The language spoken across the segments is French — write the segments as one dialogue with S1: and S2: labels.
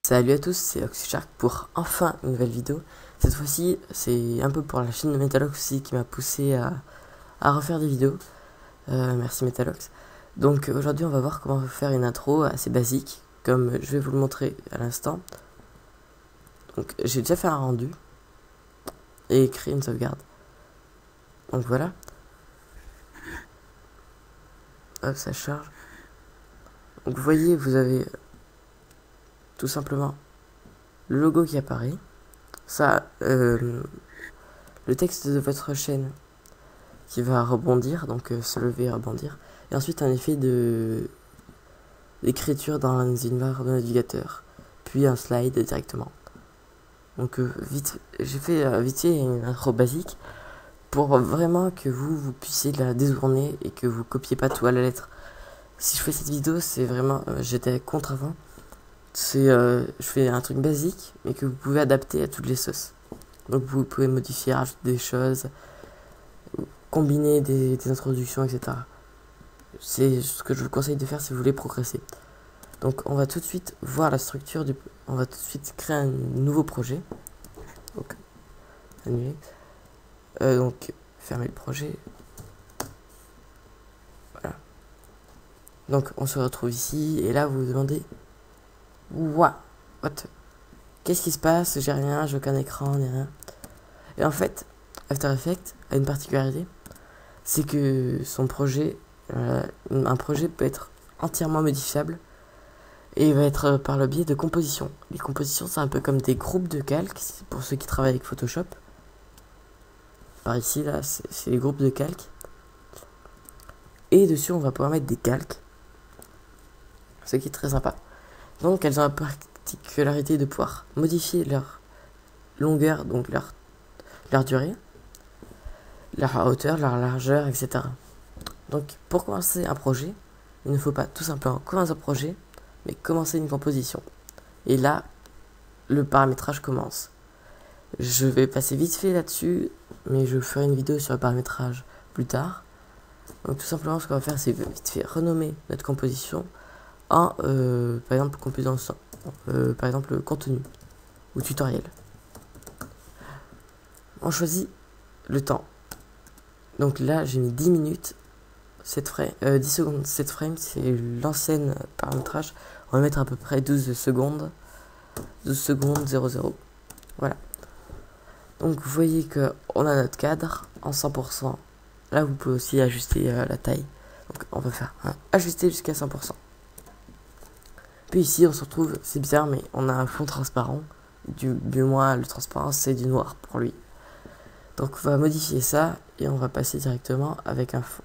S1: Salut à tous, c'est OxyShark pour enfin une nouvelle vidéo. Cette fois-ci, c'est un peu pour la chaîne de Metalox aussi qui m'a poussé à refaire des vidéos. Merci Metalox. Donc aujourd'hui, on va voir comment faire une intro assez basique, comme je vais vous le montrer à l'instant. Donc j'ai déjà fait un rendu et créé une sauvegarde. Donc voilà. Hop, ça charge. Donc vous voyez, vous avez tout simplement le logo qui apparaît. Ça, le texte de votre chaîne qui va rebondir, donc se lever et rebondir. Et ensuite un effet d'écriture dans une barre de navigateur. Puis un slide directement. Donc j'ai fait vite fait une intro basique pour vraiment que vous puissiez la détourner et que vous copiez pas tout à la lettre. Si je fais cette vidéo, c'est vraiment, j'étais contre avant. Je fais un truc basique, mais que vous pouvez adapter à toutes les sauces. Donc vous pouvez modifier, rajouter des choses, combiner des introductions, etc. C'est ce que je vous conseille de faire si vous voulez progresser. Donc on va tout de suite voir la structure on va tout de suite créer un nouveau projet. Donc annuler. Donc fermer le projet. Voilà. Donc on se retrouve ici et là vous vous demandez what qu'est-ce qui se passe, j'ai rien, j'ai aucun écran, ni rien. Et en fait, After Effects a une particularité, c'est que son projet, un projet peut être entièrement modifiable et va être par le biais de compositions. Les compositions, c'est un peu comme des groupes de calques, pour ceux qui travaillent avec Photoshop. Par ici, là, c'est les groupes de calques. Et dessus, on va pouvoir mettre des calques, ce qui est très sympa. Donc, elles ont la particularité de pouvoir modifier leur longueur, donc leur durée, leur hauteur, leur largeur, etc. Donc pour commencer un projet, il ne faut pas tout simplement commencer un projet, mais commencer une composition. Et là, le paramétrage commence. Je vais passer vite fait là-dessus, mais je ferai une vidéo sur le paramétrage plus tard. Donc tout simplement, ce qu'on va faire, c'est vite fait renommer notre composition en, par exemple, composition, par exemple, contenu ou tutoriel. On choisit le temps. Donc là, j'ai mis 10 minutes, 10 secondes, 7 frames, c'est l'ancienne paramétrage. On va mettre à peu près 12 secondes, 00. Voilà. Donc vous voyez que on a notre cadre en 100%. Là, vous pouvez aussi ajuster la taille. Donc on va faire ajuster jusqu'à 100%. Puis ici, on se retrouve, c'est bizarre, mais on a un fond transparent. Du moins, le transparent, c'est du noir pour lui. Donc on va modifier ça et on va passer directement avec un fond.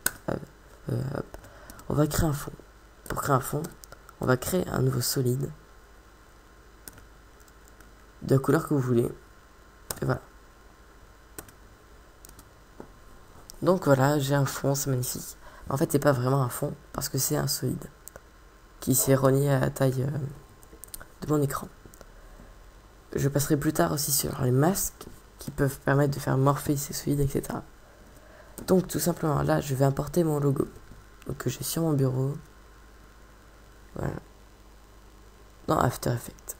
S1: On va créer un fond. Pour créer un fond, on va créer un nouveau solide de la couleur que vous voulez. Et voilà. Donc voilà, j'ai un fond, c'est magnifique. En fait, c'est pas vraiment un fond parce que c'est un solide qui s'est relié à la taille de mon écran. Je passerai plus tard aussi sur les masques qui peuvent permettre de faire morpher ces solides, etc. Donc tout simplement, là, je vais importer mon logo. Donc que j'ai sur mon bureau. Voilà. Dans After Effects.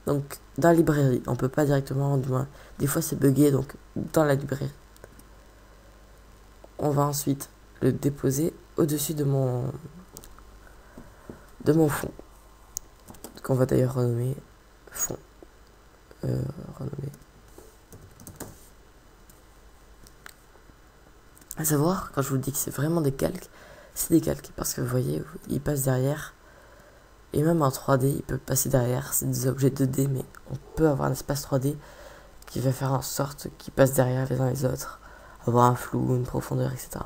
S1: Donc dans la librairie, on peut pas directement, du moins, des fois c'est bugué, donc dans la librairie. On va ensuite le déposer au-dessus de mon fond. Qu'on va d'ailleurs renommer fond. Renommer. À savoir, quand je vous dis que c'est vraiment des calques, c'est des calques. Parce que vous voyez, ils passent derrière. Et même en 3D, ils peuvent passer derrière. C'est des objets 2D, mais on peut avoir un espace 3D qui va faire en sorte qu'ils passent derrière les uns les autres. Avoir un flou, une profondeur, etc.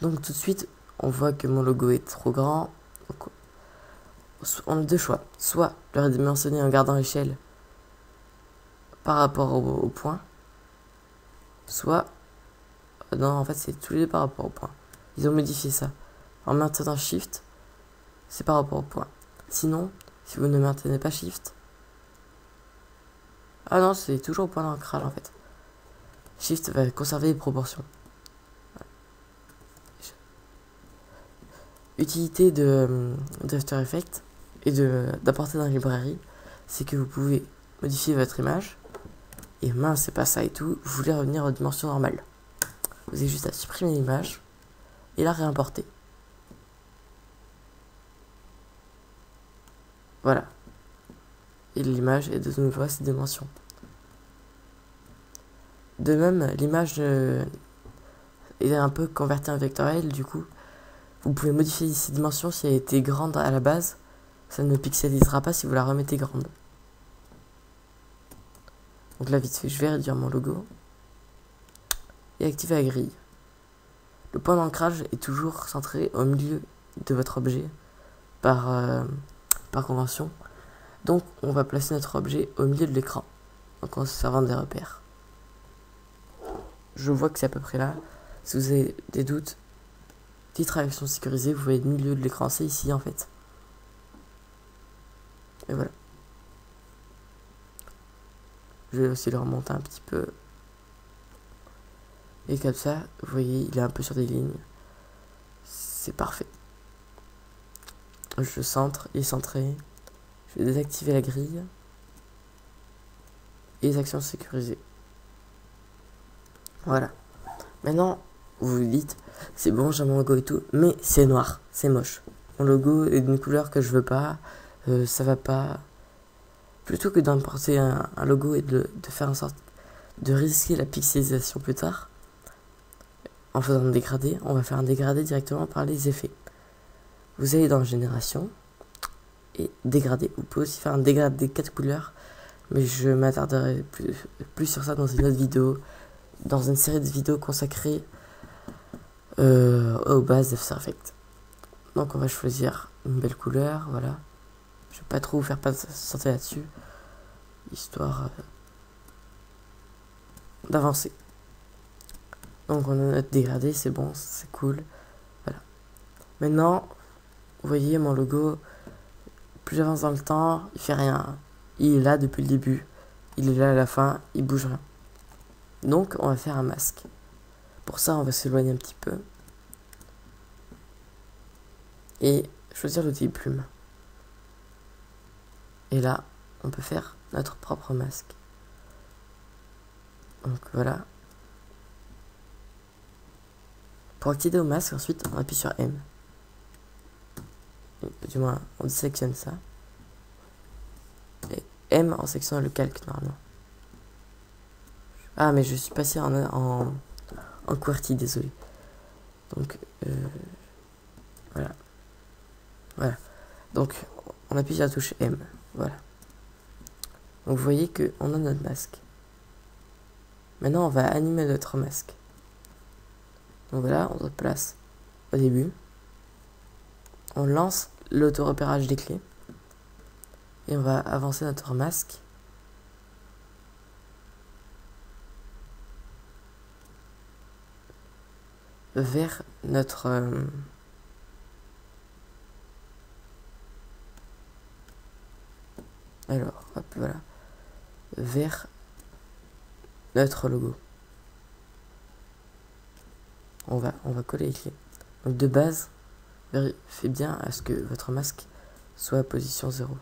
S1: Donc tout de suite, on voit que mon logo est trop grand. Donc, on a deux choix. Soit le redimensionner en gardant l'échelle par rapport au point. Soit... Non, en fait, c'est tous les deux par rapport au point. Ils ont modifié ça. En maintenant Shift, c'est par rapport au point. Sinon, si vous ne maintenez pas Shift... Ah non, c'est toujours au point d'ancrage, en fait. Shift va conserver les proportions. Utilité de After Effects. et d'apporter dans la librairie, c'est que vous pouvez modifier votre image. Et mince, c'est pas ça et tout, vous voulez revenir aux dimensions normales. Vous avez juste à supprimer l'image et la réimporter. Voilà. Et l'image est de nouveau à ses dimensions. De même, l'image est un peu convertie en vectoriel, du coup, vous pouvez modifier ses dimensions si elle était grande à la base. Ça ne pixelisera pas si vous la remettez grande. Donc là, vite fait, je vais réduire mon logo et activer la grille. Le point d'ancrage est toujours centré au milieu de votre objet par convention. Donc, on va placer notre objet au milieu de l'écran, donc en se servant des repères. Je vois que c'est à peu près là. Si vous avez des doutes, titre action sécurisée, vous voyez le milieu de l'écran, c'est ici en fait. Et voilà. Je vais aussi le remonter un petit peu. Et comme ça, vous voyez, il est un peu sur des lignes. C'est parfait. Je centre, il est centré. Je vais désactiver la grille. Et les actions sécurisées. Voilà. Maintenant, vous vous dites, c'est bon, j'ai mon logo et tout, mais c'est noir, c'est moche. Mon logo est d'une couleur que je veux pas, ça va pas. Plutôt que d'importer un logo et de faire en sorte de risquer la pixelisation plus tard, en faisant un dégradé, on va faire un dégradé directement par les effets. Vous allez dans Génération et Dégradé. Vous pouvez aussi faire un dégradé 4 couleurs, mais je m'attarderai plus sur ça dans une autre vidéo, dans une série de vidéos consacrées aux bases d'After Effects. Donc on va choisir une belle couleur, voilà. Je vais pas trop vous faire patienter là-dessus, histoire d'avancer. Donc on a notre dégradé, c'est bon, c'est cool. Voilà. Maintenant, vous voyez mon logo, plus j'avance dans le temps, il fait rien. Il est là depuis le début, il est là à la fin, il bouge rien. Donc on va faire un masque. Pour ça, on va s'éloigner un petit peu. Et choisir l'outil plume. Et là, on peut faire notre propre masque. Donc voilà. Pour accéder au masque, ensuite, on appuie sur M. Du moins, on sélectionne ça. Et M en sélectionnant le calque, normalement. Ah, mais je suis passé en QWERTY, désolé. Donc, voilà. Voilà. Donc, on appuie sur la touche M. Voilà. Donc, vous voyez qu'on a notre masque. Maintenant, on va animer notre masque. Donc voilà, on se place au début. On lance l'auto-repérage des clés. Et on va avancer notre masque. Vers notre... alors, hop, voilà. Vers notre logo. On va coller les clés. Donc de base, vérifiez bien à ce que votre masque soit à position 0.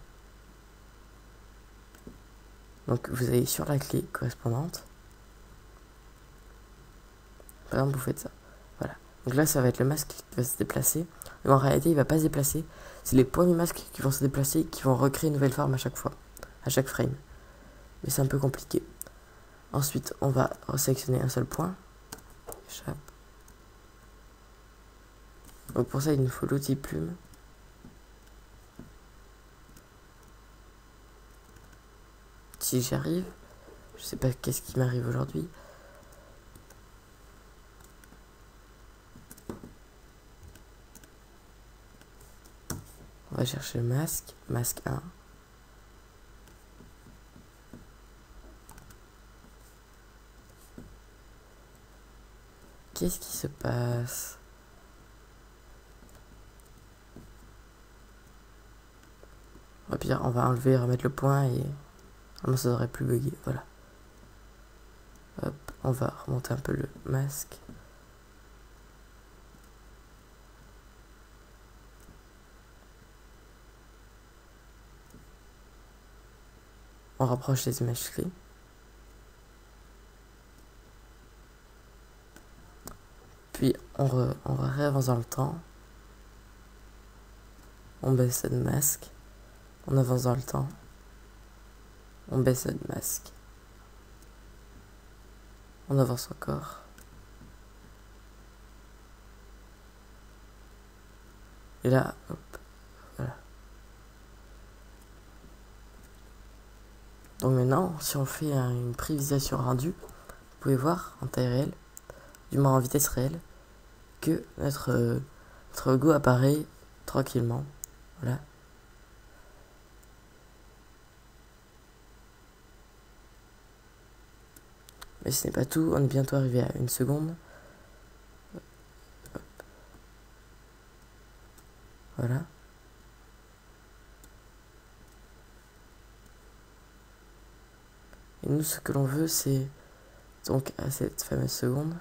S1: Donc vous allez sur la clé correspondante. Par exemple, vous faites ça. Voilà. Donc là, ça va être le masque qui va se déplacer. Mais en réalité, il ne va pas se déplacer. C'est les points du masque qui vont se déplacer, qui vont recréer une nouvelle forme à chaque fois, à chaque frame. Mais c'est un peu compliqué. Ensuite, on va sélectionner un seul point. Échappe. Donc pour ça, il nous faut l'outil plume. Si j'y arrive, je sais pas qu'est-ce qui m'arrive aujourd'hui. On va chercher le masque, masque 1. Qu'est-ce qui se passe? Au pire, on va enlever, remettre le point et ça devrait plus bugger. Voilà. Hop, on va remonter un peu le masque. on rapproche les images clés. Puis on réavance dans le temps. On baisse de masque. On avance dans le temps. On baisse de masque. On avance encore. Et là, hop, voilà. Donc maintenant, si on fait une prévisualisation rendue, vous pouvez voir en taille réelle, du moins en vitesse réelle, que notre logo apparaît tranquillement. Voilà. Mais ce n'est pas tout, on est bientôt arrivé à 1 seconde. Hop. Voilà. Et nous, ce que l'on veut, c'est donc à cette fameuse seconde,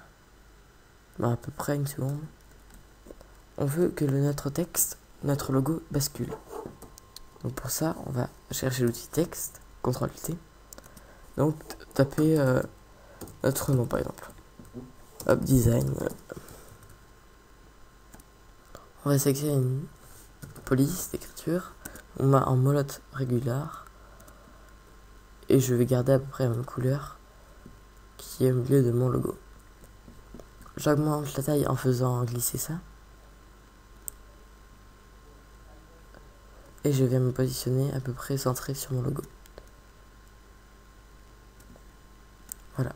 S1: à peu près 1 seconde, on veut que notre texte, notre logo bascule. Donc pour ça, on va chercher l'outil texte, CTRL-T. Donc taper notre nom par exemple. Hop, design. On va sélectionner une police d'écriture. On met en molotte régulière. Et je vais garder à peu près la même couleur qui est au milieu de mon logo. J'augmente la taille en faisant glisser ça. Et je vais me positionner à peu près centré sur mon logo. Voilà.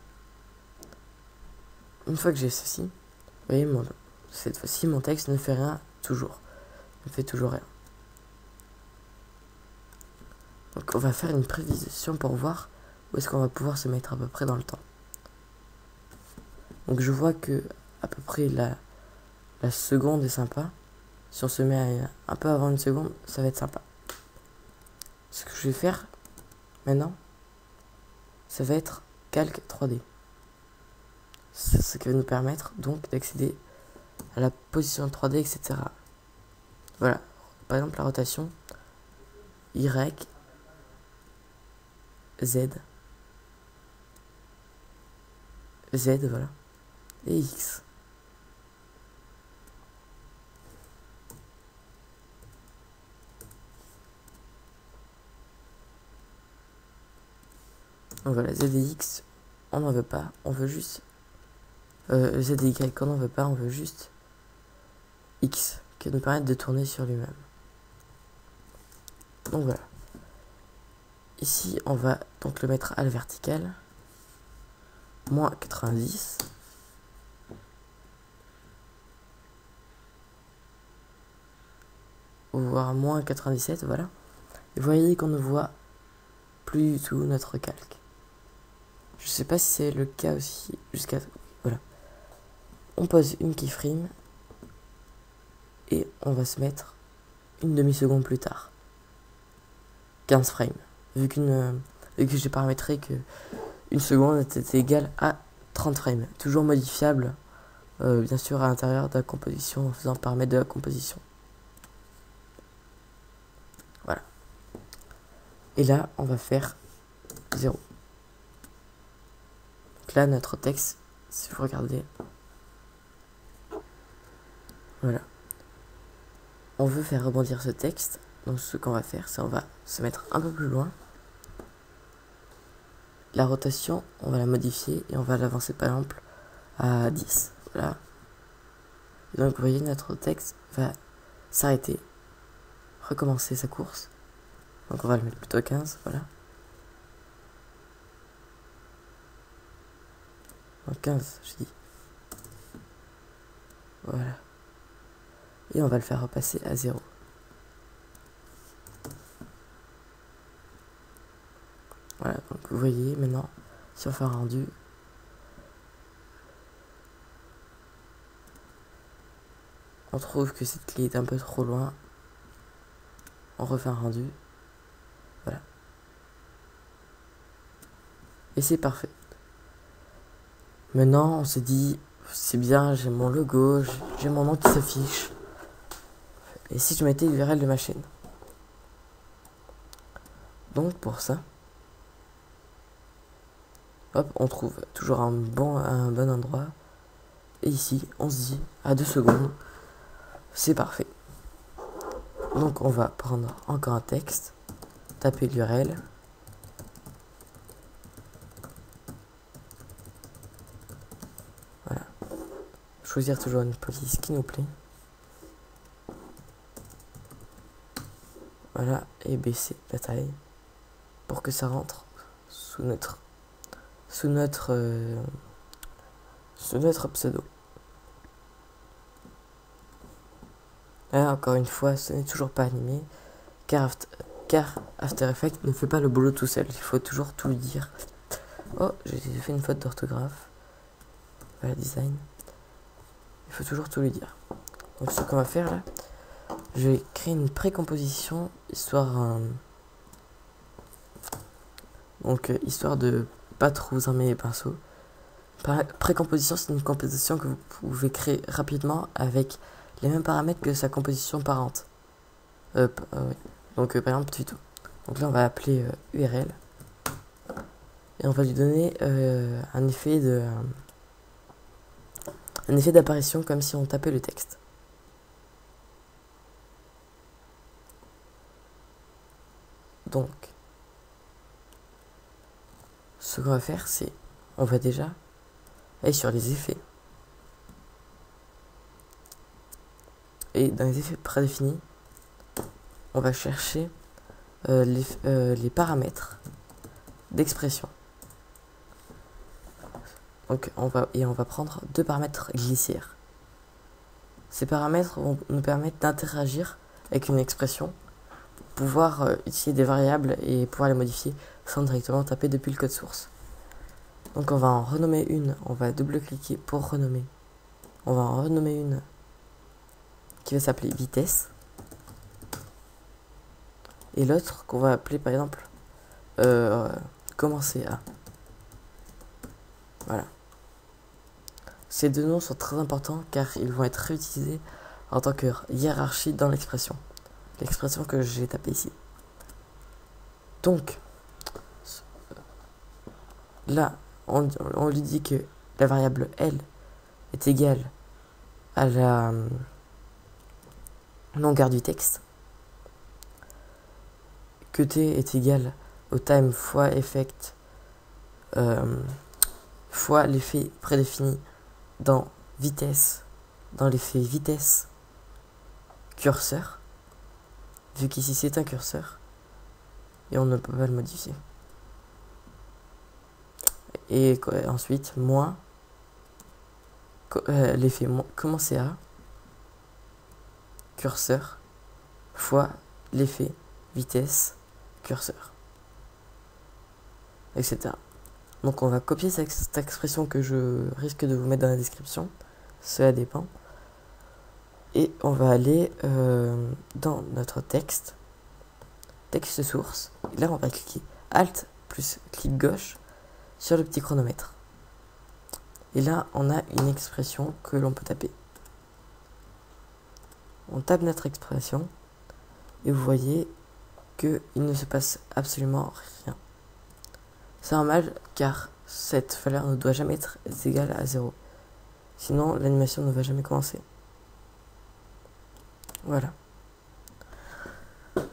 S1: Une fois que j'ai ceci, vous voyez, cette fois-ci, mon texte ne fait rien toujours. Il ne fait toujours rien. Donc on va faire une prévision pour voir où est-ce qu'on va pouvoir se mettre à peu près dans le temps. Donc je vois que à peu près la seconde est sympa. Si on se met un peu avant 1 seconde, ça va être sympa. Ce que je vais faire maintenant, ça va être calque 3D. C'est ce qui va nous permettre donc d'accéder à la position 3D, etc. Voilà. Par exemple, la rotation Y, Z, voilà, et X. Donc voilà, Z et X, on n'en veut pas, on veut juste Z et Y, on n'en veut pas, on veut juste X, qui nous permettre de tourner sur lui-même. Donc voilà. Ici, on va donc le mettre à la verticale. Moins 90. Voire moins 97, voilà. Et vous voyez qu'on ne voit plus du tout notre calque. Je sais pas si c'est le cas aussi jusqu'à... Voilà. On pose une keyframe. Et on va se mettre une demi-seconde plus tard. 15 frames. Vu que j'ai paramétré que 1 seconde était égale à 30 frames. Toujours modifiable, bien sûr, à l'intérieur de la composition, en faisant paramètre de la composition. Voilà. Et là, on va faire 0. Donc là, notre texte, si vous regardez, voilà. On veut faire rebondir ce texte. Donc ce qu'on va faire, c'est on va se mettre un peu plus loin. La rotation, on va la modifier et on va l'avancer par exemple à 10. Voilà. Et donc vous voyez, notre texte va s'arrêter, recommencer sa course. Donc on va le mettre plutôt à 15, voilà. Donc 15, je dis. Voilà. Et on va le faire repasser à 0. Voilà, donc vous voyez maintenant, si on fait un rendu, on trouve que cette clé est un peu trop loin. On refait un rendu. Voilà. Et c'est parfait. Maintenant, on se dit, c'est bien, j'ai mon logo, j'ai mon nom qui s'affiche. Et si je mettais l'URL de ma chaîne? Donc pour ça, Hop, on trouve toujours un bon endroit. Et ici, on se dit, à 2 secondes, c'est parfait. Donc on va prendre encore un texte, taper l'URL. Voilà. Choisir toujours une police qui nous plaît. Voilà, et baisser la taille pour que ça rentre sous notre pseudo. Là, encore une fois, ce n'est toujours pas animé, car After Effects ne fait pas le boulot tout seul. Il faut toujours tout lui dire. Oh, j'ai fait une faute d'orthographe. Voilà, design. Il faut toujours tout lui dire. Donc, ce qu'on va faire là, je vais créer une précomposition histoire histoire de pas trop vous emmêler les pinceaux. Précomposition, c'est une composition que vous pouvez créer rapidement avec les mêmes paramètres que sa composition parente. Oui. Donc par exemple tuto. Donc là on va appeler URL et on va lui donner un effet d'apparition comme si on tapait le texte. Donc ce qu'on va faire, c'est on va déjà aller sur les effets. Et dans les effets prédéfinis, on va chercher les paramètres d'expression. Donc on va prendre 2 paramètres glissières. Ces paramètres vont nous permettre d'interagir avec une expression, pouvoir utiliser des variables et pouvoir les modifier sans directement taper depuis le code source. Donc on va en renommer une, on va double-cliquer pour renommer. On va en renommer une qui va s'appeler vitesse. Et l'autre qu'on va appeler par exemple commencer à. Voilà. Ces 2 noms sont très importants car ils vont être réutilisés en tant que hiérarchie dans l'expression. L'expression que j'ai tapée ici. Donc, là, on lui dit que la variable L est égale à la longueur du texte, que T est égal au time fois effect fois l'effet prédéfini dans vitesse, dans l'effet vitesse curseur, vu qu'ici c'est un curseur et on ne peut pas le modifier. Et ensuite moins l'effet commencer à curseur fois l'effet vitesse curseur, etc. Donc on va copier cette expression que je risque de vous mettre dans la description, cela dépend, et on va aller dans notre texte source, et là on va cliquer Alt plus clic gauche sur le petit chronomètre. Et là, on a une expression que l'on peut taper. On tape notre expression et vous voyez qu'il ne se passe absolument rien. C'est normal car cette valeur ne doit jamais être égale à 0. Sinon, l'animation ne va jamais commencer. Voilà.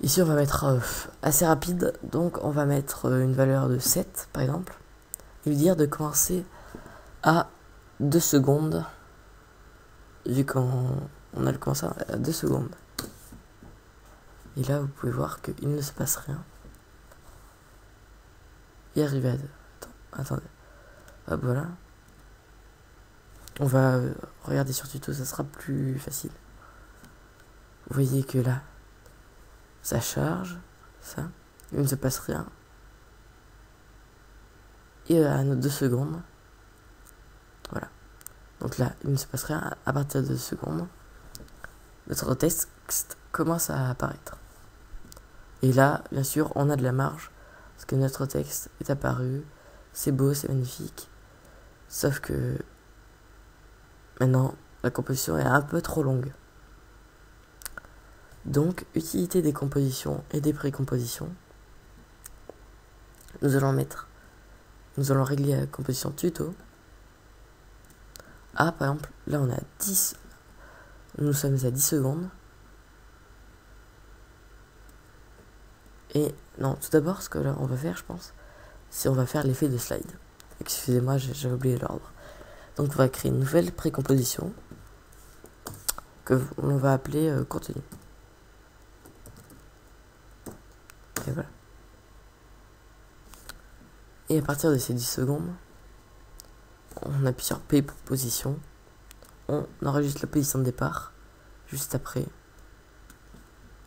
S1: Ici, on va mettre assez rapide, donc on va mettre une valeur de 7 par exemple. Et lui dire de commencer à 2 secondes, vu qu'on a le commencé à 2 secondes. Et là, vous pouvez voir qu'il ne se passe rien. Et arriver à... Attendez. Hop, voilà. On va regarder sur tuto, ça sera plus facile. Vous voyez que là, ça charge, ça. Il ne se passe rien. Et à nos 2 secondes, voilà. Donc là, il ne se passe rien. À partir de 2 secondes, notre texte commence à apparaître. Et là, bien sûr, on a de la marge, parce que notre texte est apparu, c'est beau, c'est magnifique. Sauf que maintenant, la composition est un peu trop longue. Donc, utilité des compositions et des précompositions. Nous allons mettre nous allons régler la composition tuto. Ah, par exemple, là on a 10. Nous sommes à 10 secondes. Et non, tout d'abord, ce que là on va faire, je pense, c'est on va faire l'effet de slide. Excusez-moi, j'avais oublié l'ordre. Donc on va créer une nouvelle précomposition que on va appeler contenu. Et voilà. Et à partir de ces 10 secondes, on appuie sur P pour position. On enregistre la position de départ. Juste après,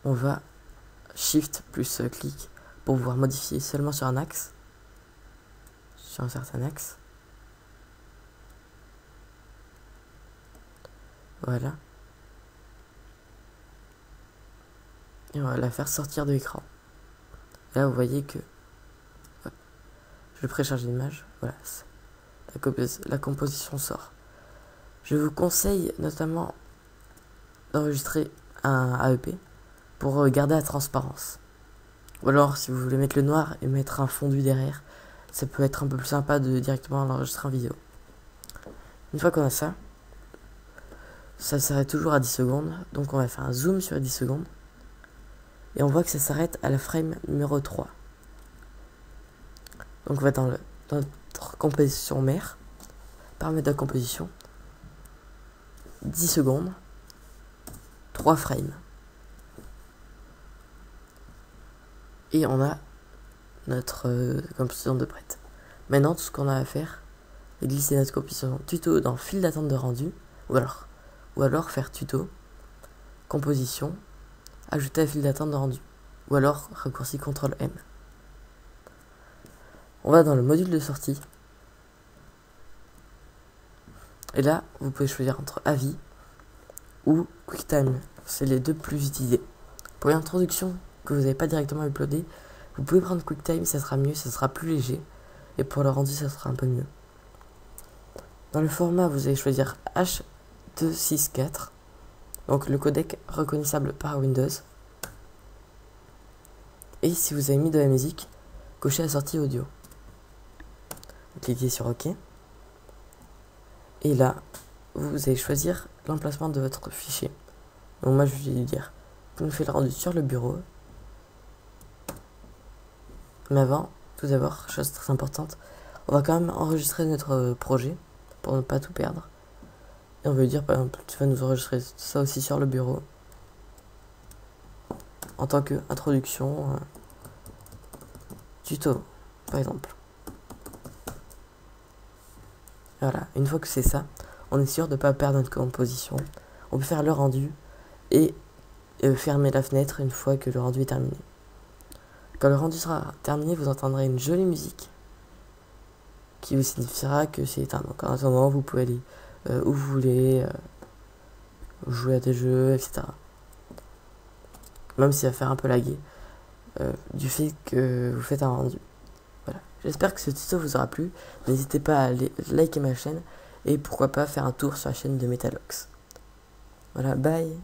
S1: on va Shift plus clic pour pouvoir modifier seulement sur un axe. Sur un certain axe. Voilà. Et on va la faire sortir de l'écran. Là, vous voyez que je précharge l'image. Voilà. La composition sort. Je vous conseille notamment d'enregistrer un AEP pour garder la transparence. Ou alors, si vous voulez mettre le noir et mettre un fondu derrière, ça peut être un peu plus sympa de directement l'enregistrer en vidéo. Une fois qu'on a ça, ça s'arrête toujours à 10 secondes. Donc on va faire un zoom sur les 10 secondes. Et on voit que ça s'arrête à la frame numéro 3. Donc on va dans notre composition mère, paramètre de composition, 10 secondes, 3 frames. Et on a notre composition de prête. Maintenant, tout ce qu'on a à faire, c'est glisser notre composition tuto dans file d'attente de rendu, ou alors faire tuto, composition, ajouter à file d'attente de rendu, ou alors raccourci CTRL M. On va dans le module de sortie. Et là, vous pouvez choisir entre avis ou QuickTime. C'est les deux plus utilisés. Pour l'introduction que vous n'avez pas directement uploadé, vous pouvez prendre QuickTime, ça sera mieux, ça sera plus léger. Et pour le rendu, ça sera un peu mieux. Dans le format, vous allez choisir H264. Donc le codec reconnaissable par Windows. Et si vous avez mis de la musique, cochez la sortie audio. Cliquez sur OK. Et là, vous allez choisir l'emplacement de votre fichier. Donc moi je vais lui dire, vous me faites le rendu sur le bureau. Mais avant, tout d'abord, chose très importante, on va quand même enregistrer notre projet pour ne pas tout perdre. Et on va lui dire, par exemple, tu vas nous enregistrer ça aussi sur le bureau. En tant que introduction, tuto, par exemple. Voilà, une fois que c'est ça, on est sûr de ne pas perdre notre composition. On peut faire le rendu et fermer la fenêtre une fois que le rendu est terminé. Quand le rendu sera terminé, vous entendrez une jolie musique qui vous signifiera que c'est éteint. Donc en attendant, vous pouvez aller où vous voulez, jouer à des jeux, etc. Même si ça va faire un peu laguer du fait que vous faites un rendu. Voilà. J'espère que ce tuto vous aura plu. N'hésitez pas à liker ma chaîne et pourquoi pas faire un tour sur la chaîne de Metalox. Voilà, bye.